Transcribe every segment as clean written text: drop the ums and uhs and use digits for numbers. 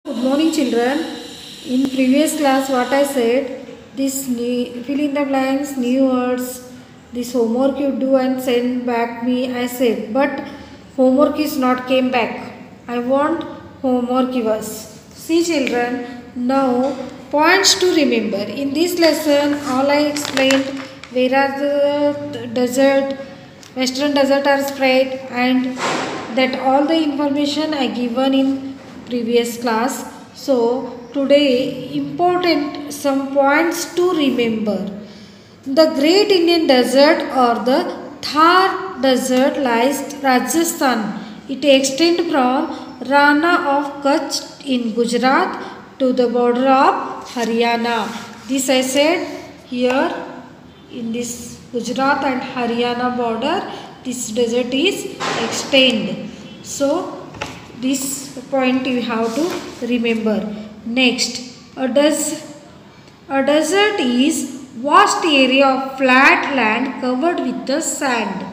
Good morning, children. In previous class, what I said, this new, fill in the blanks, new words, this homework you do and send back me. I said, but homework is not came back. I want homework yours. See, children. Now points to remember. In this lesson, all I explained where are the desert, western desert are spread, and that all the information I given in previous class. So today important some points to remember. The Great Indian Desert or the Thar Desert lies Rajasthan. It extends from Rana of Kutch in Gujarat to the border of Haryana. This I said here in this Gujarat and Haryana border, this desert is extend. So this point you have to remember. Next, a desert is vast area of flat land covered with the sand.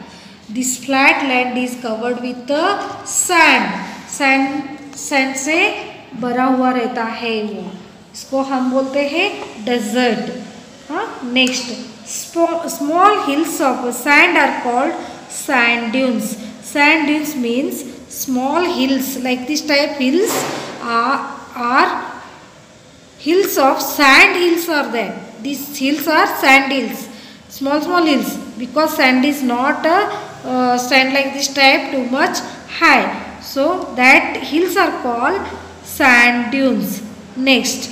This flat land is covered with the sand. Sand से भरा हुआ रहता है वो, इसको हम बोलते हैं डेजर्ट. हाँ, next, small hills of sand are called sand dunes. Sand dunes means small hills, like this type hills are hills of sand hills are there. These hills are sand hills, small hills, because sand is not sand like this type too much high. So that hills are called sand dunes. Next,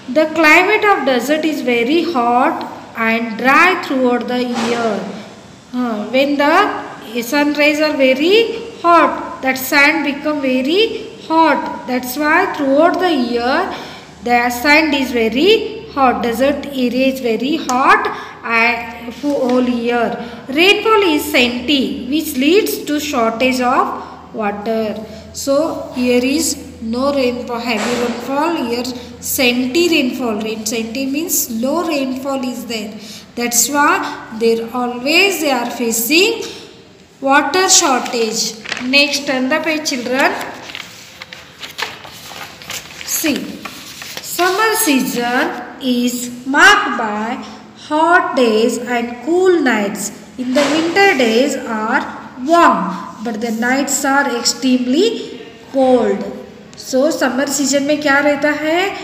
the climate of desert is very hot and dry throughout the year. When the sun rays are very hot, that sand become very hot. That's why throughout the year the sand is very hot. Desert area is very hot and for whole year. Rainfall is scanty, which leads to shortage of water. So here is no rainfall, heavy rainfall. Here scanty rainfall. Scanty means low rainfall is there. That's why they are facing water shortage. Next, turn the page, children. See, summer season is marked by hot days and cool nights. In the winter days are warm, but the nights are extremely cold. So summer season में क्या रहता है?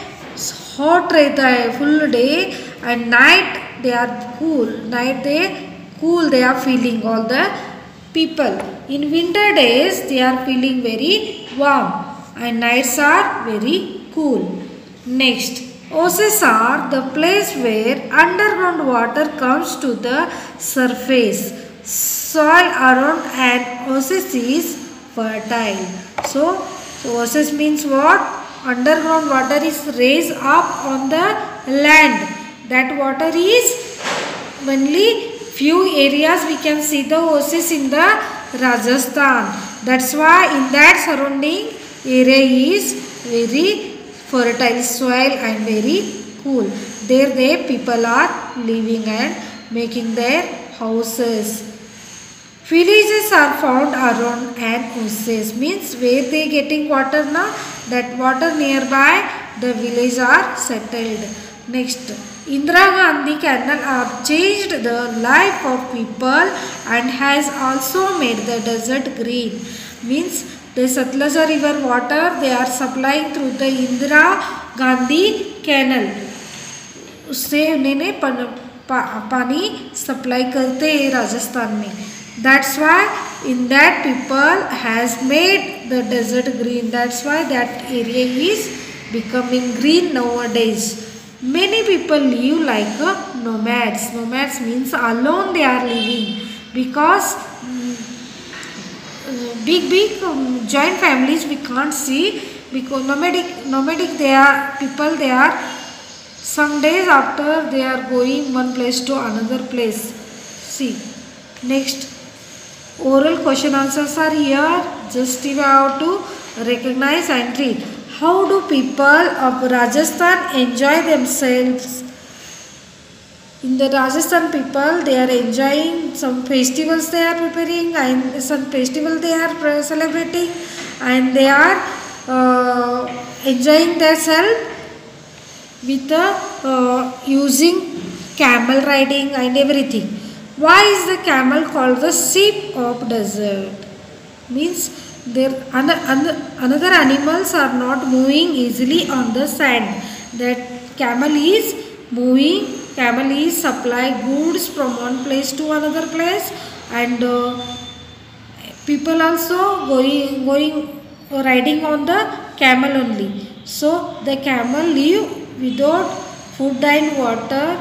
Hot रहता है full day, and night they are cool. Night they cool, they are feeling all the people. In winter days they are feeling very warm and nights are very cool. Next, oases are the place where underground water comes to the surface. Soil around an oasis is fertile. So oasis means what? Underground water is raised up on the land. That water is only few areas we can see the oasis in the Rajasthan. That's why in that surrounding area is very fertile soil and very cool. There the people are living and making their houses. Villages are found around an oasis, means where they getting water now, that water nearby the village are settled. Next, Indira Gandhi Canal have changed the life of people and has also made the desert green. Means the Satluj river water they are supplying through the Indira Gandhi Canal. उससे उन्हें पानी supply करते हैं राजस्थान में. That's why in that people has made the desert green. That's why that area is becoming green nowadays. Many people live like nomads. Nomads means alone they are living, because big joint families we can't see, because nomadic they are people, they are some days after they are going one place to another place. See, next, oral question answers are here. Just you have to recognize and read. How do people of Rajasthan enjoy themselves? In the Rajasthan people, they are enjoying some festivals they are preparing, and some festival they are celebrating, and they are enjoying themselves with using camel riding and everything. Why is the camel called the sheep of desert? Means there another animals are not moving easily on the sand. That camel is moving. Camel is supply goods from one place to another place, and people also going riding on the camel only. So the camel live without food and water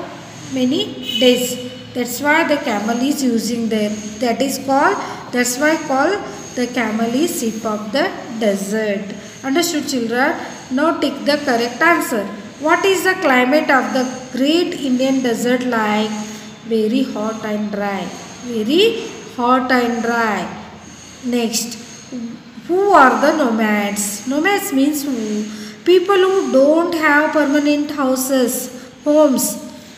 many days. That's why the camel is using there. That's why called the camel is sheep of the desert. Understood, children? Now take the correct answer. What is the climate of the great Indian desert like? Very hot and dry. Very hot and dry. Next, who are the nomads? Nomads means who? People who don't have permanent homes.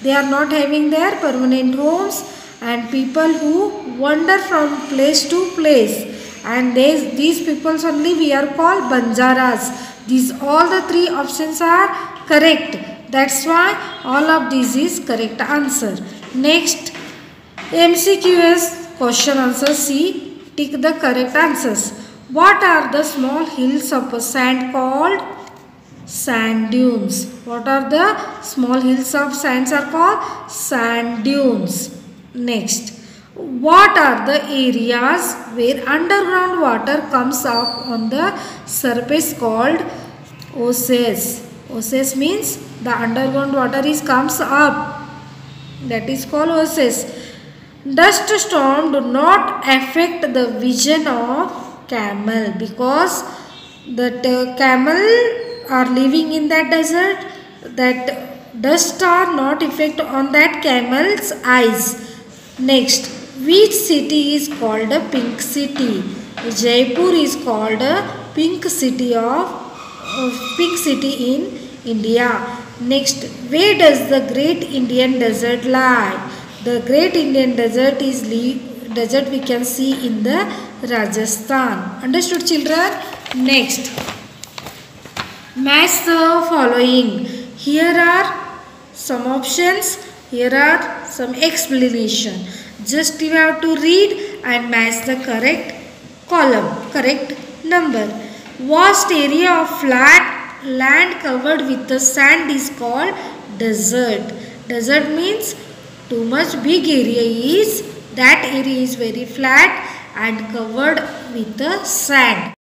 They are not having their permanent homes, and people who wander from place to place. And these peoples only we are called Banjaras. These all the three options are correct. That's why all of these is correct answer. Next, MCQS question answer C. Tick the correct answers. What are the small hills of sand called? Sand dunes. What are the small hills of sands are called? Sand dunes. Next, what are the areas where underground water comes up on the surface called oases? Oases means the underground water comes up. That is called oasis. Dust storm do not affect the vision of camel because the camel are living in that desert. That dust are not effect on that camel's eyes. Next, which city is called a pink city? Jaipur is called a pink city in India. Next, where does the Great Indian Desert lie? The Great Indian Desert is desert we can see in the Rajasthan. Understood, children? Next, match the following. Here are some options. Here are some explanation. Just you have to read and match the correct column, correct number. Vast area of flat land covered with the sand is called desert. Desert means too much big area is, that area is very flat and covered with the sand.